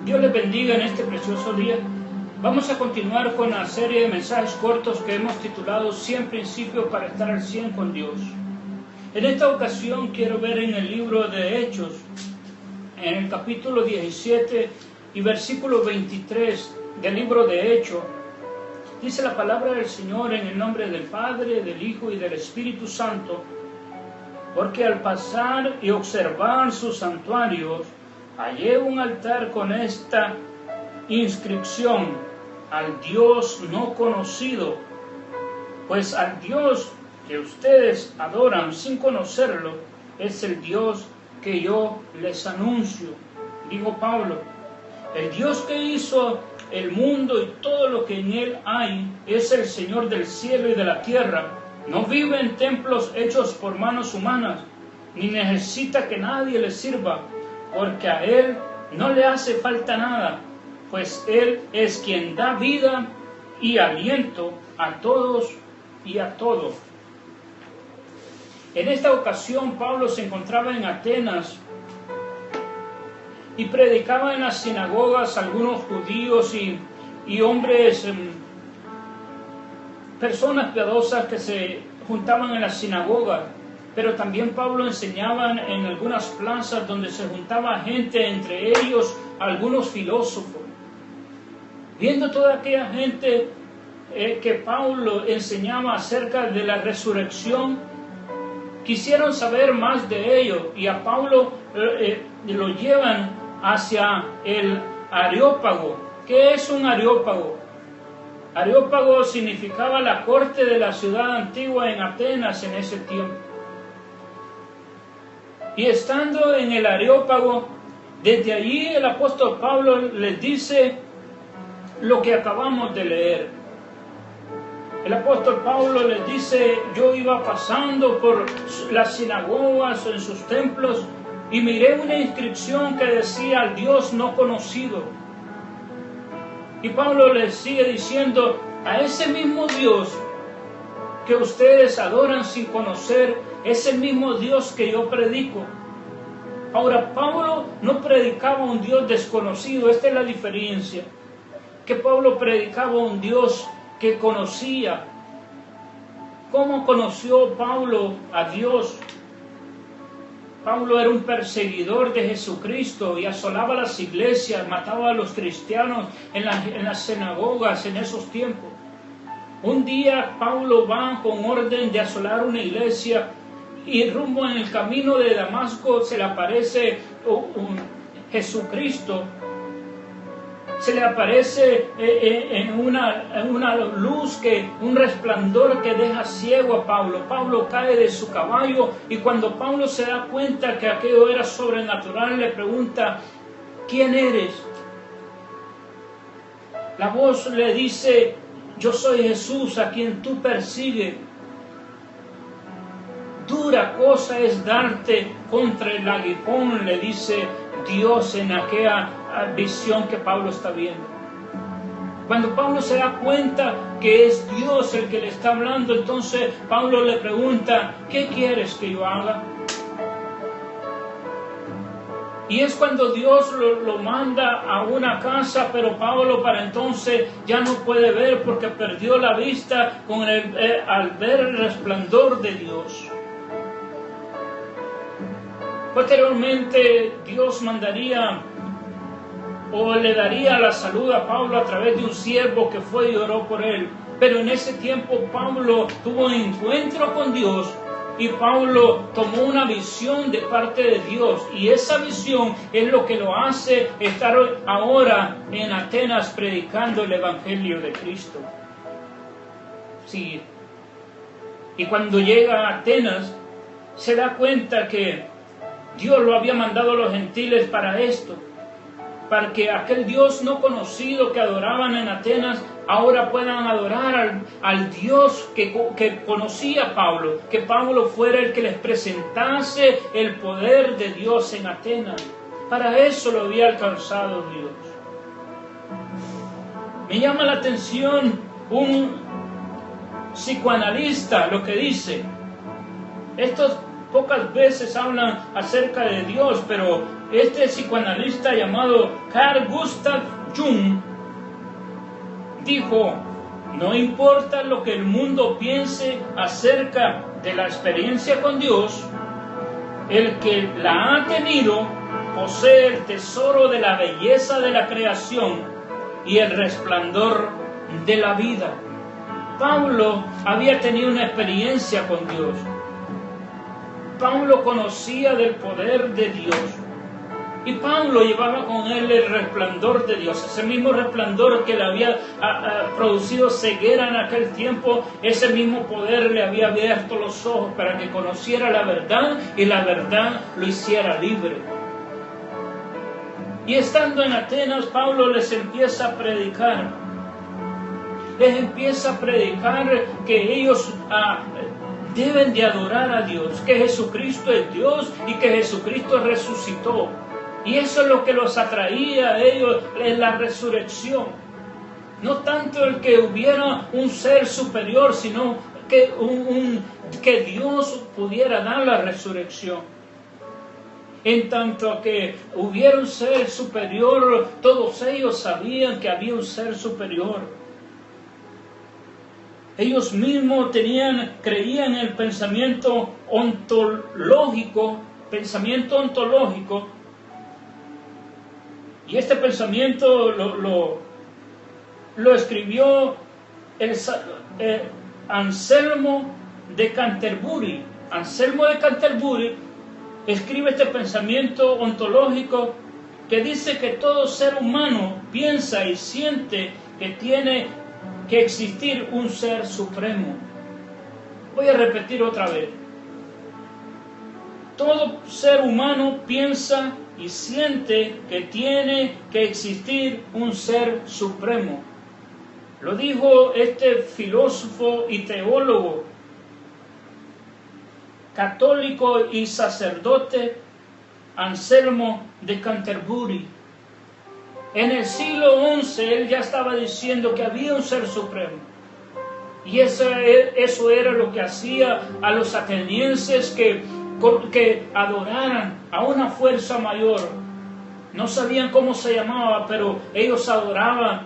Dios les bendiga en este precioso día. Vamos a continuar con la serie de mensajes cortos que hemos titulado 100 principios para estar al 100 con Dios. En esta ocasión quiero ver en el libro de Hechos, en el capítulo 17 y versículo 23 del libro de Hechos. Dice la palabra del Señor en el nombre del Padre, del Hijo y del Espíritu Santo, porque al pasar y observar sus santuarios, hallé un altar con esta inscripción: al Dios no conocido. Pues al Dios que ustedes adoran sin conocerlo, es el Dios que yo les anuncio. Dijo Pablo, el Dios que hizo el mundo y todo lo que en él hay, es el Señor del cielo y de la tierra. No vive en templos hechos por manos humanas, ni necesita que nadie le sirva, porque a Él no le hace falta nada, pues Él es quien da vida y aliento a todos y a todo. En esta ocasión Pablo se encontraba en Atenas y predicaba en las sinagogas a algunos judíos y hombres, personas piadosas que se juntaban en las sinagogas. Pero también Pablo enseñaba en algunas plazas donde se juntaba gente, entre ellos algunos filósofos. Viendo toda aquella gente que Pablo enseñaba acerca de la resurrección, quisieron saber más de ello, y a Pablo lo llevan hacia el Areópago. ¿Qué es un Areópago? Areópago significaba la corte de la ciudad antigua en Atenas en ese tiempo. Y estando en el Areópago, desde allí el apóstol Pablo les dice lo que acabamos de leer. El apóstol Pablo les dice: yo iba pasando por las sinagogas, en sus templos, y miré una inscripción que decía: al Dios no conocido. Y Pablo les sigue diciendo: a ese mismo Dios que ustedes adoran sin conocer, es el mismo Dios que yo predico. Ahora, Pablo no predicaba un Dios desconocido. Esta es la diferencia, que Pablo predicaba un Dios que conocía. ¿Cómo conoció Pablo a Dios? Pablo era un perseguidor de Jesucristo y asolaba las iglesias, mataba a los cristianos en las sinagogas en esos tiempos. Un día Pablo va con orden de asolar una iglesia, y rumbo en el camino de Damasco se le aparece Jesucristo. Se le aparece en una luz, un resplandor que deja ciego a Pablo. Pablo cae de su caballo, y cuando Pablo se da cuenta que aquello era sobrenatural, le pregunta: ¿quién eres? La voz le dice: yo soy Jesús a quien tú persigues. Dura cosa es darte contra el aguijón, le dice Dios en aquella visión que Pablo está viendo. Cuando Pablo se da cuenta que es Dios el que le está hablando, entonces Pablo le pregunta: ¿qué quieres que yo haga? Y es cuando Dios lo manda a una casa, pero Pablo para entonces ya no puede ver, porque perdió la vista al ver el resplandor de Dios. Posteriormente Dios mandaría o le daría la salud a Pablo a través de un siervo que fue y oró por él. Pero en ese tiempo Pablo tuvo un encuentro con Dios, y Pablo tomó una visión de parte de Dios, y esa visión es lo que lo hace estar ahora en Atenas predicando el Evangelio de Cristo. Sí. Y cuando llega a Atenas se da cuenta que Dios lo había mandado a los gentiles para esto, para que aquel Dios no conocido que adoraban en Atenas ahora puedan adorar al Dios que conocía a Pablo, que Pablo fuera el que les presentase el poder de Dios en Atenas. Para eso lo había alcanzado Dios. Me llama la atención un psicoanalista lo que dice. Estos pocas veces hablan acerca de Dios, pero Este psicoanalista llamado Carl Gustav Jung dijo: no importa lo que el mundo piense acerca de la experiencia con Dios, el que la ha tenido posee el tesoro de la belleza de la creación y el resplandor de la vida. Pablo había tenido una experiencia con Dios. Pablo conocía del poder de Dios. Y Pablo llevaba con él el resplandor de Dios, ese mismo resplandor que le había producido ceguera en aquel tiempo. Ese mismo poder le había abierto los ojos para que conociera la verdad y la verdad lo hiciera libre. Y estando en Atenas, Pablo les empieza a predicar. Les empieza a predicar que ellos deben de adorar a Dios, que Jesucristo es Dios y que Jesucristo resucitó. Y eso es lo que los atraía a ellos, en la resurrección. No tanto el que hubiera un ser superior, sino que, que Dios pudiera dar la resurrección. En tanto a que hubiera un ser superior, todos ellos sabían que había un ser superior. Ellos mismos creían en el pensamiento ontológico, y este pensamiento lo escribió Anselmo de Canterbury. Anselmo de Canterbury escribe este pensamiento ontológico que dice que todo ser humano piensa y siente que tiene que existir un ser supremo. Voy a repetir otra vez. Todo ser humano piensa y siente que tiene que existir un ser supremo. Lo dijo este filósofo y teólogo, católico y sacerdote, Anselmo de Canterbury. En el siglo XI él ya estaba diciendo que había un ser supremo. Y eso era lo que hacía a los atenienses que adoraran a una fuerza mayor. No sabían cómo se llamaba, pero ellos adoraban.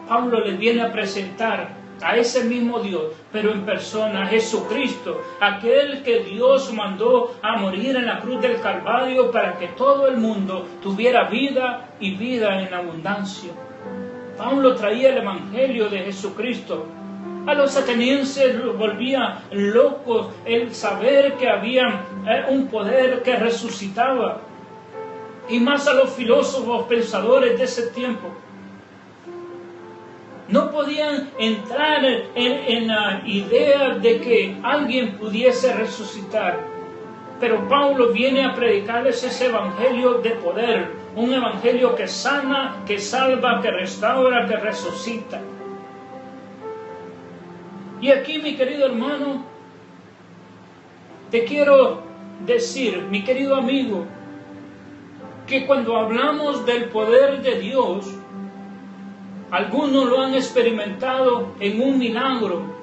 Pablo les viene a presentar a ese mismo Dios, pero en persona, a Jesucristo, aquel que Dios mandó a morir en la cruz del Calvario para que todo el mundo tuviera vida y vida en abundancia. Pablo traía el Evangelio de Jesucristo. A los atenienses los volvía locos el saber que había un poder que resucitaba, y más a los filósofos pensadores de ese tiempo. No podían entrar en la idea de que alguien pudiese resucitar. Pero Pablo viene a predicarles ese evangelio de poder, un evangelio que sana, que salva, que restaura, que resucita. Y aquí, mi querido hermano, te quiero decir, mi querido amigo, que cuando hablamos del poder de Dios, algunos lo han experimentado en un milagro,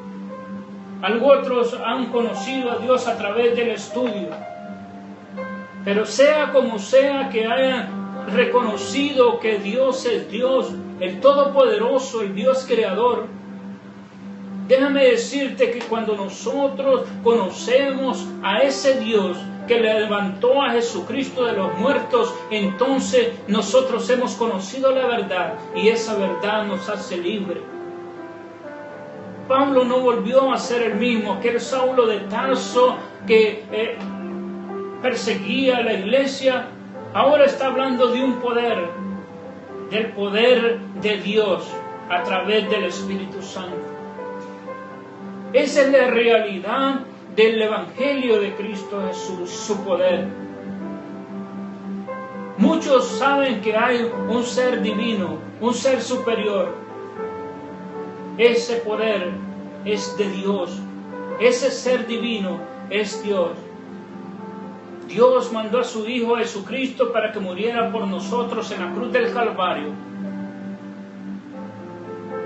otros han conocido a Dios a través del estudio. Pero sea como sea que hayan reconocido que Dios es Dios, el Todopoderoso, el Dios Creador, déjame decirte que cuando nosotros conocemos a ese Dios que le levantó a Jesucristo de los muertos, entonces nosotros hemos conocido la verdad y esa verdad nos hace libres. Pablo no volvió a ser el mismo, aquel Saulo de Tarso que perseguía a la iglesia. Ahora está hablando de un poder, del poder de Dios a través del Espíritu Santo. Esa es la realidad del Evangelio de Cristo Jesús, su poder. Muchos saben que hay un ser divino, un ser superior. Ese poder es de Dios. Ese ser divino es Dios. Dios mandó a su Hijo Jesucristo para que muriera por nosotros en la cruz del Calvario.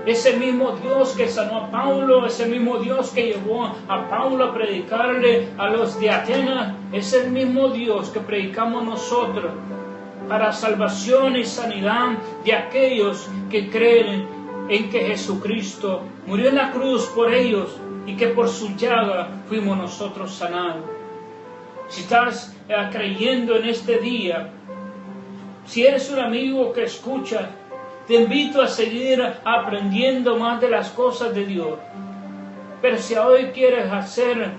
Ese mismo Dios que sanó a Pablo, ese mismo Dios que llevó a Pablo a predicarle a los de Atenas, es el mismo Dios que predicamos nosotros para salvación y sanidad de aquellos que creen en que Jesucristo murió en la cruz por ellos y que por su llaga fuimos nosotros sanados. Si estás creyendo en este día, si eres un amigo que escucha, te invito a seguir aprendiendo más de las cosas de Dios. Pero si hoy quieres hacer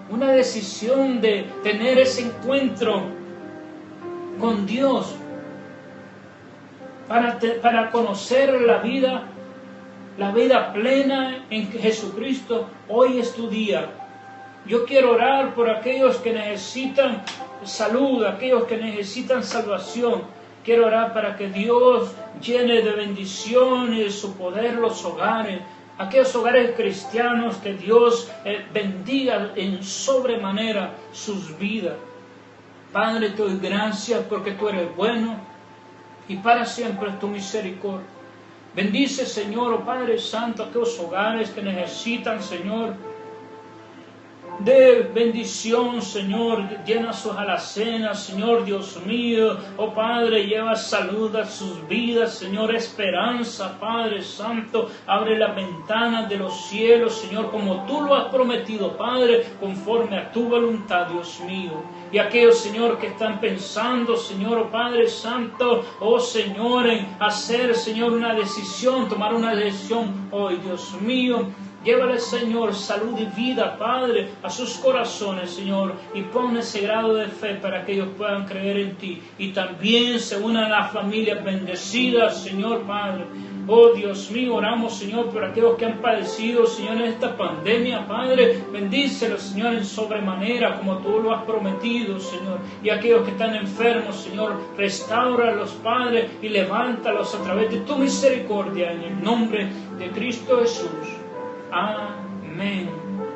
una decisión de tener ese encuentro con Dios, para conocer la vida plena en Jesucristo, hoy es tu día. Yo quiero orar por aquellos que necesitan salud, aquellos que necesitan salvación. Quiero orar para que Dios llene de bendición y de su poder los hogares, aquellos hogares cristianos, que Dios bendiga en sobremanera sus vidas. Padre, te doy gracias porque tú eres bueno y para siempre es tu misericordia. Bendice, Señor, oh Padre Santo, aquellos hogares que necesitan, Señor, de bendición, Señor. Llena sus alacenas, Señor Dios mío. Oh Padre, lleva salud a sus vidas, Señor, esperanza, Padre Santo. Abre las ventanas de los cielos, Señor, como tú lo has prometido, Padre, conforme a tu voluntad, Dios mío. Y aquellos, Señor, que están pensando, Señor, oh Padre Santo, oh Señor, en hacer, Señor, una decisión, tomar una decisión hoy, Dios mío. Llévale, Señor, salud y vida, Padre, a sus corazones, Señor, y pon ese grado de fe para que ellos puedan creer en ti. Y también se unan a las familias bendecidas, Señor, Padre. Oh, Dios mío, oramos, Señor, por aquellos que han padecido, Señor, en esta pandemia, Padre. Bendícelos, Señor, en sobremanera, como tú lo has prometido, Señor. Y aquellos que están enfermos, Señor, restáuralos, Padre, y levántalos a través de tu misericordia, en el nombre de Cristo Jesús. Amén.